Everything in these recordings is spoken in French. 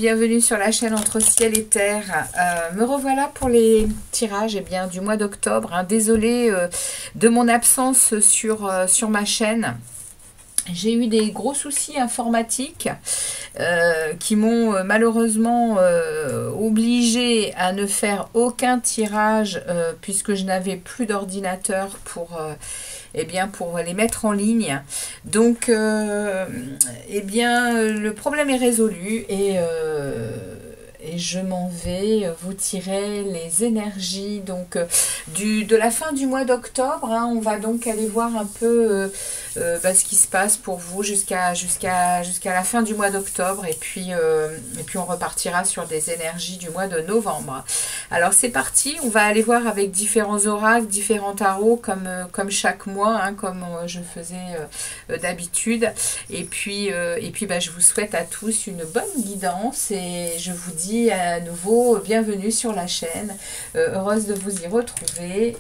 bienvenue sur la chaîne Entre Ciel et Terre. Me revoilà pour les tirages du mois d'octobre. Désolée de mon absence sur ma chaîne. J'ai eu des gros soucis informatiques qui m'ont malheureusement obligée à ne faire aucun tirage puisque je n'avais plus d'ordinateur pour les mettre en ligne. Donc, le problème est résolu et je m'en vais vous tirer les énergies donc de la fin du mois d'octobre. On va donc aller voir un peu ce qui se passe pour vous jusqu'à la fin du mois d'octobre et puis on repartira sur des énergies du mois de novembre. Alors c'est parti, on va aller voir avec différents oracles, différents tarots comme chaque mois, comme je faisais d'habitude. Et puis je vous souhaite à tous une bonne guidance et je vous dis à nouveau bienvenue sur la chaîne. Heureuse de vous y retrouver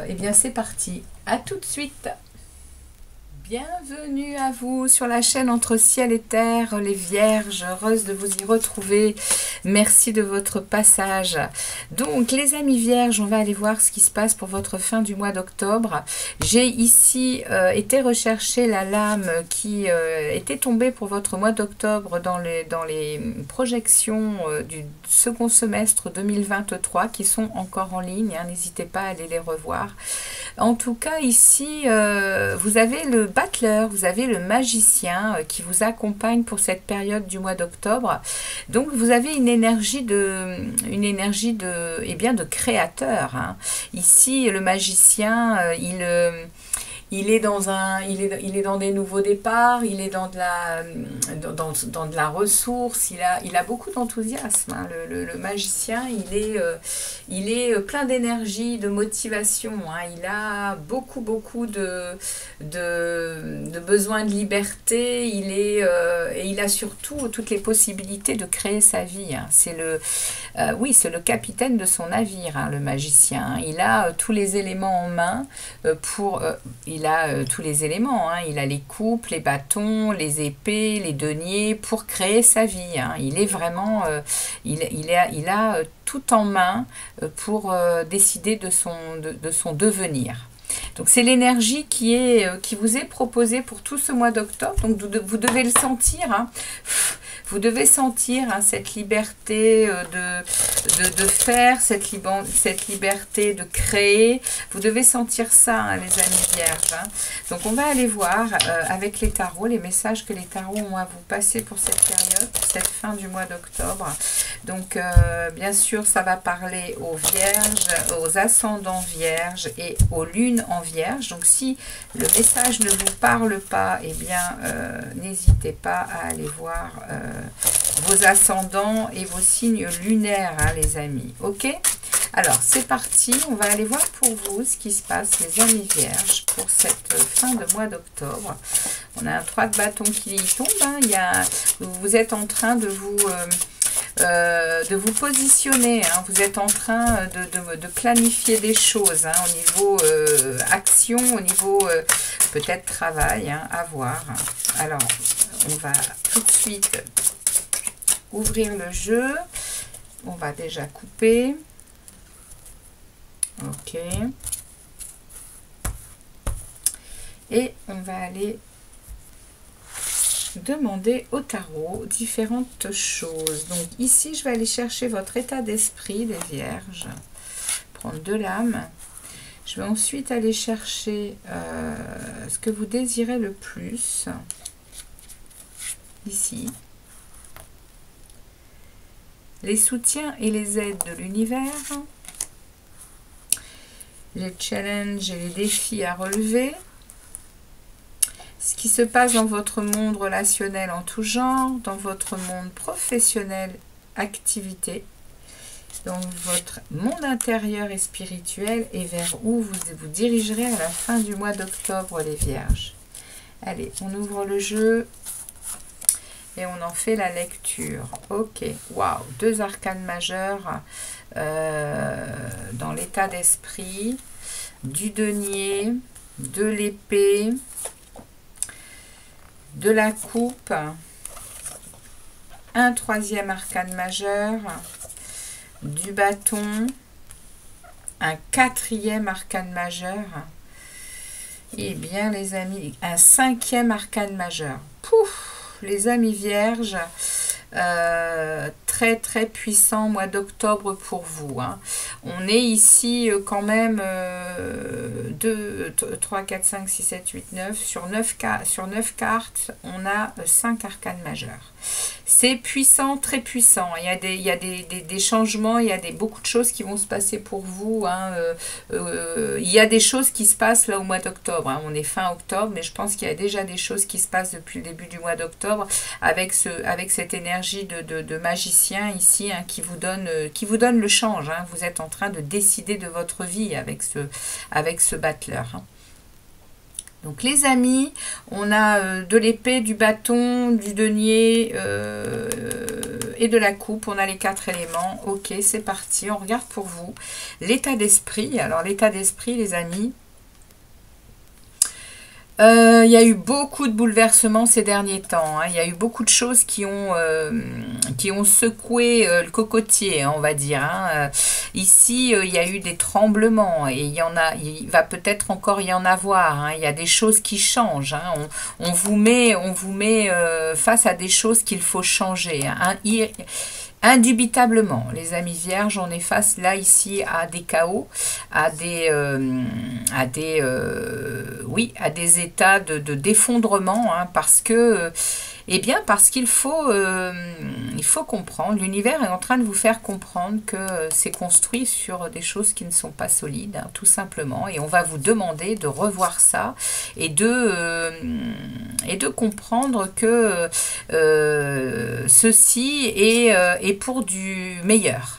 et bien c'est parti, à tout de suite. Bienvenue à vous sur la chaîne Entre Ciel et Terre, les Vierges, heureuse de vous y retrouver. Merci de votre passage. Donc les amis Vierges, on va aller voir ce qui se passe pour votre fin du mois d'octobre. J'ai ici été rechercher la lame qui était tombée pour votre mois d'octobre dans les projections du second semestre 2023 qui sont encore en ligne. N'hésitez pas à aller les revoir. En tout cas ici, vous avez le Butler, vous avez le magicien qui vous accompagne pour cette période du mois d'octobre. Donc vous avez une énergie de créateur. Ici le magicien, il est dans des nouveaux départs, il est dans de la ressource, il a beaucoup d'enthousiasme. Le magicien, il est plein d'énergie, de motivation. Il a beaucoup de besoin de liberté. Et il a surtout toutes les possibilités de créer sa vie. C'est le capitaine de son navire, le magicien. Il a tous les éléments en main il a tous les éléments, il a les coupes, les bâtons, les épées, les deniers pour créer sa vie. Il est vraiment, il a tout en main pour décider de son devenir. Donc c'est l'énergie qui vous est proposée pour tout ce mois d'octobre. Donc vous devez le sentir. Vous devez sentir cette liberté de faire, cette liberté de créer. Vous devez sentir ça, les amis Vierges. Donc on va aller voir avec les tarots, les messages que les tarots ont à vous passer pour cette période, pour cette fin du mois d'octobre. Donc bien sûr, ça va parler aux Vierges, aux ascendants Vierges et aux lunes en Vierge. Donc si le message ne vous parle pas, n'hésitez pas à aller voir vos ascendants et vos signes lunaires, les amis. Ok? Alors, c'est parti. On va aller voir pour vous ce qui se passe, les amis Vierges, pour cette fin de mois d'octobre. On a un 3 de bâton qui tombe. Vous êtes en train de vous positionner, vous êtes en train de planifier des choses au niveau action, au niveau peut-être travail, à voir. Alors, on va tout de suite ouvrir le jeu. On va déjà couper. Ok. Et on va aller demander au tarot différentes choses. Donc ici, je vais aller chercher votre état d'esprit, les Vierges. Prendre 2 lames. Je vais ensuite aller chercher ce que vous désirez le plus. Ici. Les soutiens et les aides de l'univers. Les challenges et les défis à relever. Ce qui se passe dans votre monde relationnel en tout genre, dans votre monde professionnel, activité, dans votre monde intérieur et spirituel et vers où vous vous dirigerez à la fin du mois d'octobre, les Vierges. Allez, on ouvre le jeu et on en fait la lecture. Ok, waouh, 2 arcanes majeures dans l'état d'esprit, du denier, de l'épée, de la coupe un troisième arcane majeur, du bâton, un quatrième arcane majeur, et bien les amis, un cinquième arcane majeur. Pouf, les amis vierges, très très puissant mois d'octobre pour vous, hein. On est ici quand même 2, 3, 4, 5, 6, 7, 8, 9. Sur 9 cartes, on a 5 arcanes majeurs. C'est puissant, très puissant. Il y a des changements, il y a beaucoup de choses qui vont se passer pour vous, hein. Il y a des choses qui se passent là au mois d'octobre, hein. On est fin octobre, mais je pense qu'il y a déjà des choses qui se passent depuis le début du mois d'octobre avec cette énergie de magicien ici, hein, qui vous donne le change, hein. Vous êtes en train de décider de votre vie avec ce battleur, hein. Donc les amis, on a de l'épée, du bâton, du denier et de la coupe. On a les 4 éléments. Ok, c'est parti. On regarde pour vous l'état d'esprit. Alors l'état d'esprit, les amis. Il y a eu beaucoup de bouleversements ces derniers temps, hein. Il y a eu beaucoup de choses qui ont secoué le cocotier, hein, on va dire, hein. Ici, il y a eu des tremblements et il va peut-être encore y en avoir, hein. Il y a des choses qui changent, hein. On vous met face à des choses qu'il faut changer, hein. Indubitablement, les amis vierges, on est face là ici à des chaos, à des états de d'effondrement, hein, parce que parce qu'il faut comprendre, l'univers est en train de vous faire comprendre que c'est construit sur des choses qui ne sont pas solides, hein, tout simplement, et on va vous demander de revoir ça et de comprendre que ceci est pour du meilleur.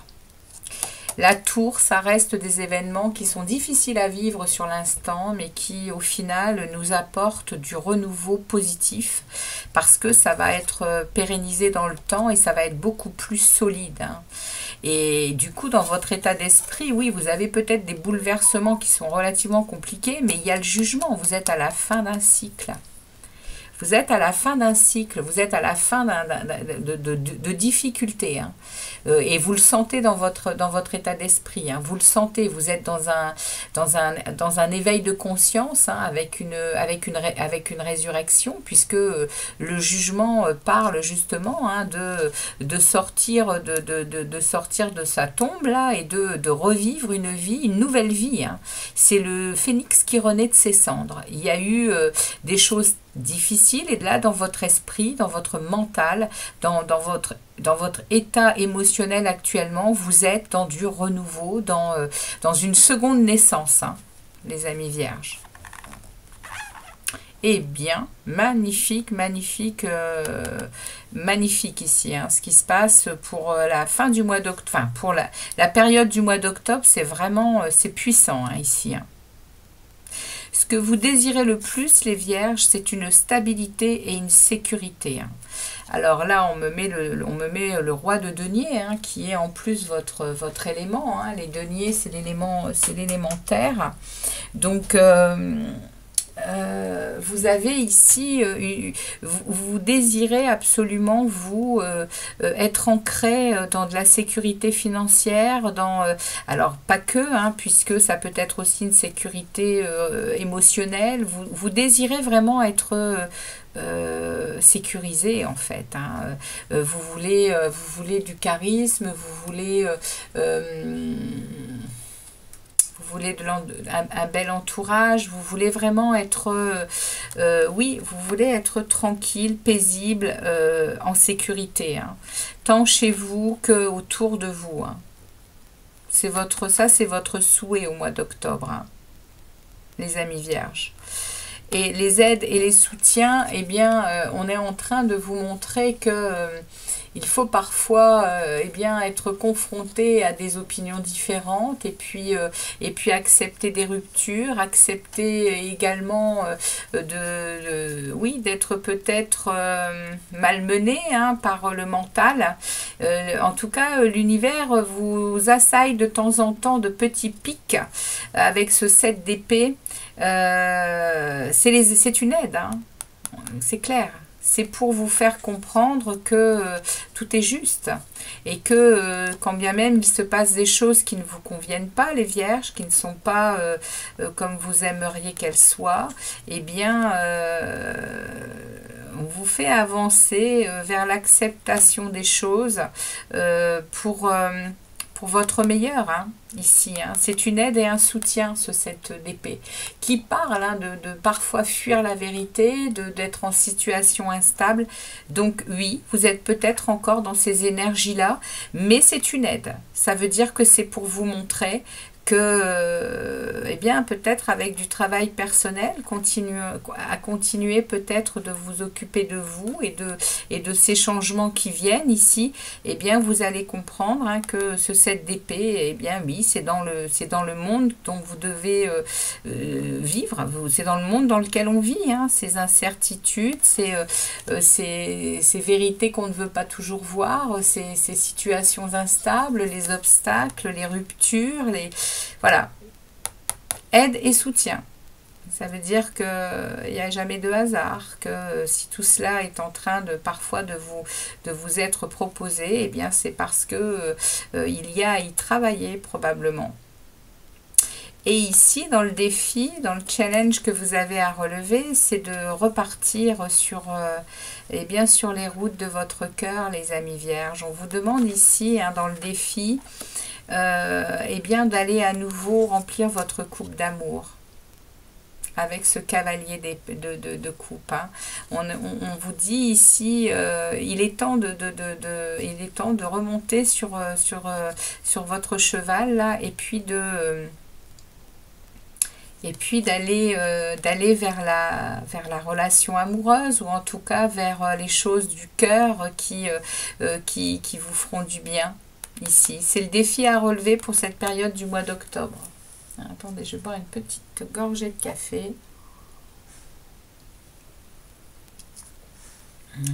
La tour, ça reste des événements qui sont difficiles à vivre sur l'instant, mais qui, au final, nous apportent du renouveau positif, parce que ça va être pérennisé dans le temps et ça va être beaucoup plus solide, hein. Et du coup, dans votre état d'esprit, oui, vous avez peut-être des bouleversements qui sont relativement compliqués, mais il y a le jugement. Vous êtes à la fin d'un cycle. Vous êtes à la fin d'un cycle, vous êtes à la fin de difficultés, hein. Et vous le sentez dans votre état d'esprit, hein. Vous le sentez, vous êtes dans un éveil de conscience, hein, avec une résurrection, puisque le jugement parle justement, hein, de sortir de sa tombe là et de revivre une nouvelle vie, hein. C'est le phénix qui renaît de ses cendres. Il y a eu des choses difficiles, et là, dans votre esprit, dans votre mental, dans votre état émotionnel actuellement, vous êtes dans du renouveau, dans une seconde naissance, hein, les amis vierges. Eh bien, magnifique, magnifique, magnifique ici, hein, ce qui se passe pour la fin du mois d'octobre, enfin pour la période du mois d'octobre, c'est vraiment, c'est puissant, hein, ici, hein. Ce que vous désirez le plus, les vierges, c'est une stabilité et une sécurité, hein. Alors là, on me met le roi de denier, hein, qui est en plus votre élément, hein. Les deniers, c'est l'élémentaire. Donc, vous avez ici, vous désirez absolument être ancré dans de la sécurité financière, alors pas que, hein, puisque ça peut être aussi une sécurité émotionnelle. Vous désirez vraiment être sécurisé, en fait, hein. Vous voulez du charisme, vous voulez un bel entourage, vous voulez vraiment être, oui, vous voulez être tranquille, paisible, en sécurité, hein, tant chez vous que autour de vous, hein. C'est votre souhait au mois d'octobre, hein, les amis vierges. Et les aides et les soutiens, eh bien, on est en train de vous montrer que il faut parfois être confronté à des opinions différentes, et puis accepter des ruptures, accepter également d'être peut-être malmené, hein, par le mental. En tout cas, l'univers vous assaille de temps en temps de petits pics avec ce 7 d'épée. C'est une aide, hein. C'est clair. c'est pour vous faire comprendre que tout est juste et que quand bien même il se passe des choses qui ne vous conviennent pas, les vierges, qui ne sont pas comme vous aimeriez qu'elles soient, eh bien on vous fait avancer vers l'acceptation des choses pour votre meilleur, hein, ici. Hein. C'est une aide et un soutien, ce 7 d'épée, qui parle hein, de parfois fuir la vérité, d'être en situation instable. Donc oui, vous êtes peut-être encore dans ces énergies-là, mais c'est une aide. Ça veut dire que c'est pour vous montrer que, eh bien, peut-être avec du travail personnel, continuer peut-être de vous occuper de vous et de ces changements qui viennent ici, eh bien, vous allez comprendre hein, que ce 7 d'épée, eh bien, oui, c'est dans le monde dont vous devez vivre, c'est dans le monde dans lequel on vit, hein, ces incertitudes, ces vérités qu'on ne veut pas toujours voir, ces situations instables, les obstacles, les ruptures, voilà, aide et soutien. Ça veut dire qu'il n'y a jamais de hasard, que si tout cela est en train de parfois de vous être proposé, eh bien c'est parce que il y a à y travailler probablement. Et ici, dans le défi, dans le challenge que vous avez à relever, c'est de repartir sur, eh bien, sur les routes de votre cœur, les amis vierges. On vous demande ici, hein, dans le défi, eh bien, d'aller à nouveau remplir votre coupe d'amour avec ce cavalier de coupe. Hein. On vous dit ici, il est temps de remonter sur votre cheval là, et puis d'aller vers la relation amoureuse, ou en tout cas vers les choses du cœur qui vous feront du bien ici. C'est le défi à relever pour cette période du mois d'octobre. Attendez, je vais boire une petite gorgée de café.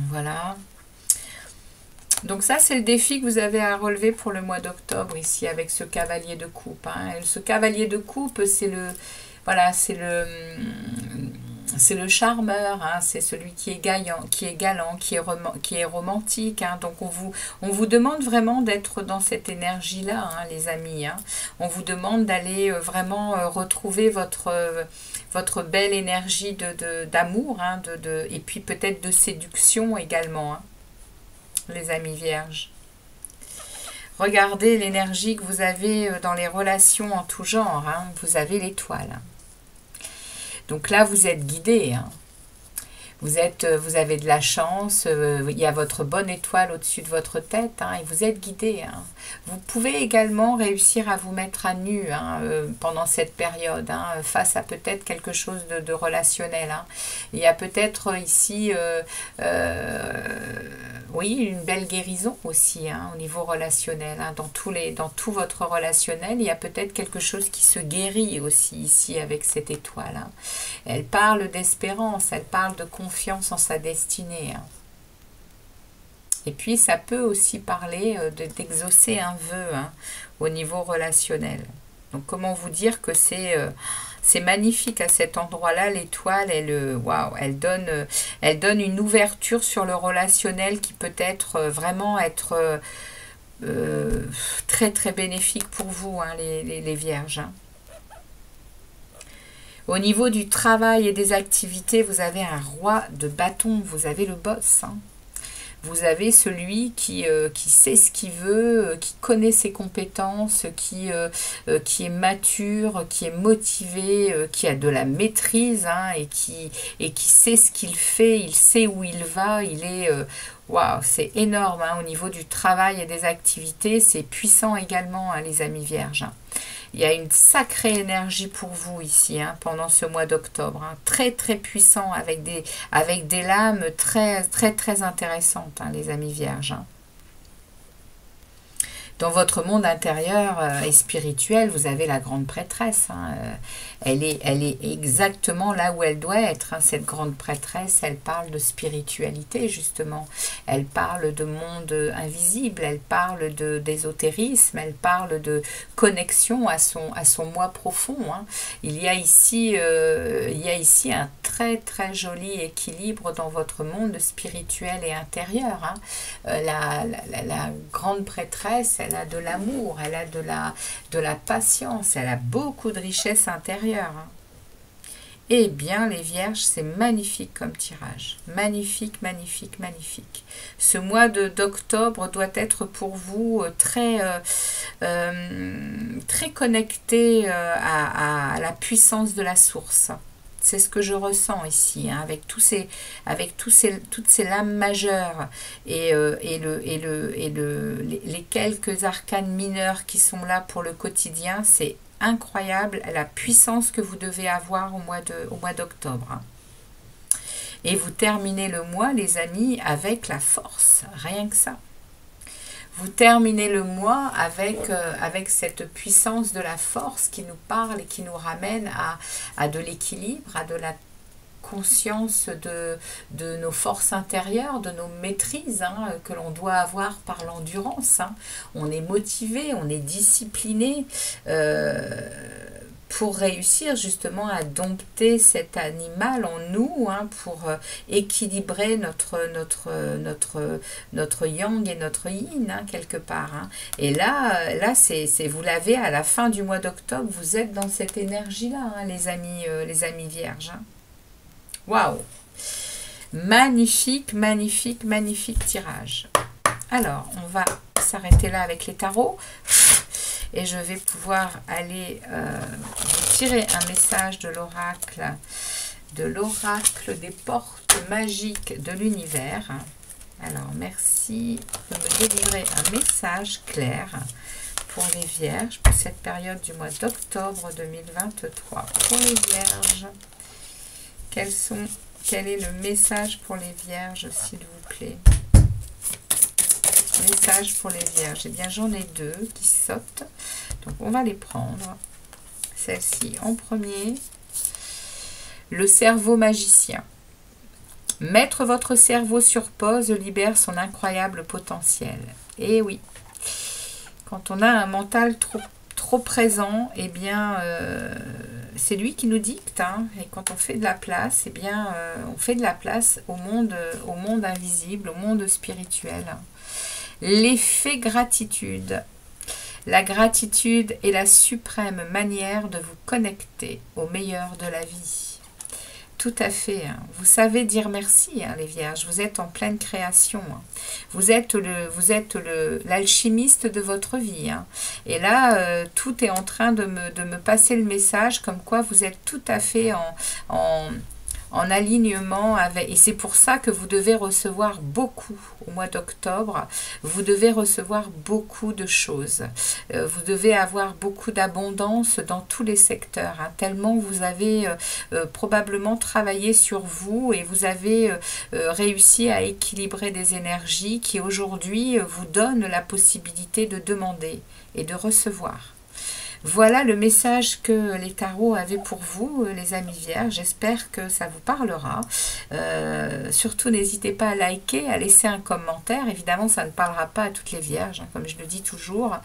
Voilà. Donc ça, c'est le défi que vous avez à relever pour le mois d'octobre ici avec ce cavalier de coupe. Hein. Et ce cavalier de coupe, c'est le charmeur, hein, c'est celui qui est galant, qui est romantique. Hein. Donc on vous demande vraiment d'être dans cette énergie-là, hein, les amis. Hein. On vous demande d'aller vraiment retrouver votre belle énergie d'amour, hein, et puis peut-être de séduction également, hein, les amis vierges. Regardez l'énergie que vous avez dans les relations en tout genre. Hein. Vous avez l'étoile. Hein. Donc là, vous êtes guidé. Hein. Vous avez de la chance, il y a votre bonne étoile au-dessus de votre tête, hein, et vous êtes guidé. Hein. Vous pouvez également réussir à vous mettre à nu hein, pendant cette période, hein, face à peut-être quelque chose de relationnel. Hein. Il y a peut-être ici, oui, une belle guérison aussi hein, au niveau relationnel. Hein. Dans tout votre relationnel, il y a peut-être quelque chose qui se guérit aussi ici avec cette étoile. Hein. Elle parle d'espérance, elle parle de confiance en sa destinée. Hein. Et puis ça peut aussi parler d'exaucer un vœu hein, au niveau relationnel. Donc comment vous dire que c'est magnifique à cet endroit-là, l'étoile, elle donne une ouverture sur le relationnel qui peut être vraiment être très très bénéfique pour vous, hein, les vierges. Hein. Au niveau du travail et des activités, vous avez un roi de bâton, vous avez le boss. Hein. Vous avez celui qui sait ce qu'il veut, qui connaît ses compétences, qui est mature, qui est motivé, qui a de la maîtrise hein, et qui sait ce qu'il fait, il sait où il va, il est... Waouh, c'est énorme hein, au niveau du travail et des activités, c'est puissant également hein, les amis vierges. Hein. Il y a une sacrée énergie pour vous ici hein, pendant ce mois d'octobre. Hein, très très puissant avec des lames très très très intéressantes hein, les amis vierges. Hein. Dans votre monde intérieur et spirituel, vous avez la grande prêtresse. Hein. Elle est exactement là où elle doit être. Hein. Cette grande prêtresse, elle parle de spiritualité, justement. Elle parle de monde invisible, elle parle d'ésotérisme, elle parle de connexion à son moi profond. Hein. Il y a ici un très très joli équilibre dans votre monde spirituel et intérieur. Hein. La grande prêtresse, elle a de l'amour, elle a de la patience, elle a beaucoup de richesse intérieure. Hein. Eh bien, les vierges, c'est magnifique comme tirage. Magnifique, magnifique, magnifique. Ce mois d'octobre doit être pour vous très connecté à la puissance de la source. C'est ce que je ressens ici, hein, avec toutes ces lames majeures et les quelques arcanes mineures qui sont là pour le quotidien. C'est incroyable la puissance que vous devez avoir au mois d'octobre. Hein. Et vous terminez le mois, les amis, avec la force, rien que ça. Vous terminez le mois avec cette puissance de la force qui nous parle et qui nous ramène à de l'équilibre, à de la conscience de nos forces intérieures, de nos maîtrises hein, que l'on doit avoir par l'endurance. Hein. On est motivé, on est discipliné pour réussir justement à dompter cet animal en nous, hein, pour équilibrer notre yang et notre yin, hein, quelque part. Hein. Et là vous l'avez à la fin du mois d'octobre, vous êtes dans cette énergie-là, hein, les amis vierges. Hein. Waouh! Magnifique, magnifique, magnifique tirage. Alors, on va s'arrêter là avec les tarots. Et je vais pouvoir aller tirer un message de l'oracle des portes magiques de l'univers. Alors, merci de me délivrer un message clair pour les vierges pour cette période du mois d'octobre 2023. Pour les vierges, quel est le message pour les vierges, s'il vous plaît? Message pour les vierges. Eh bien, j'en ai deux qui sautent. Donc, on va les prendre. Celle-ci en premier. Le cerveau magicien. Mettre votre cerveau sur pause libère son incroyable potentiel. Et oui, quand on a un mental trop présent, eh bien, c'est lui qui nous dicte. Hein, et quand on fait de la place, eh bien, on fait de la place au monde invisible, au monde spirituel. L'effet gratitude. La gratitude est la suprême manière de vous connecter au meilleur de la vie. Tout à fait. Hein. Vous savez dire merci, hein, les vierges. Vous êtes en pleine création. Hein. Vous êtes l'alchimiste de votre vie. Hein. Et là, tout est en train de me passer le message comme quoi vous êtes tout à fait en alignement avec, et c'est pour ça que vous devez recevoir beaucoup au mois d'octobre, vous devez recevoir beaucoup de choses, vous devez avoir beaucoup d'abondance dans tous les secteurs, hein, tellement vous avez probablement travaillé sur vous et vous avez réussi à équilibrer des énergies qui aujourd'hui vous donnent la possibilité de demander et de recevoir. Voilà le message que les tarots avaient pour vous, les amis vierges. J'espère que ça vous parlera. Surtout, n'hésitez pas à liker, à laisser un commentaire. Évidemment, ça ne parlera pas à toutes les vierges, hein, comme je le dis toujours.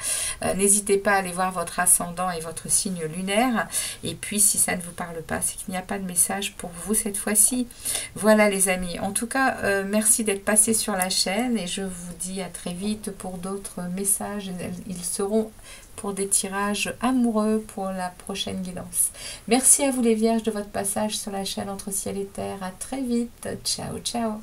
N'hésitez pas à aller voir votre ascendant et votre signe lunaire. Et puis, si ça ne vous parle pas, c'est qu'il n'y a pas de message pour vous cette fois-ci. Voilà, les amis. En tout cas, merci d'être passé sur la chaîne et je vous dis à très vite pour d'autres messages. Ils seront pour des tirages amoureux pour la prochaine guidance. Merci à vous les vierges de votre passage sur la chaîne Entre Ciel et Terre. À très vite. Ciao, ciao.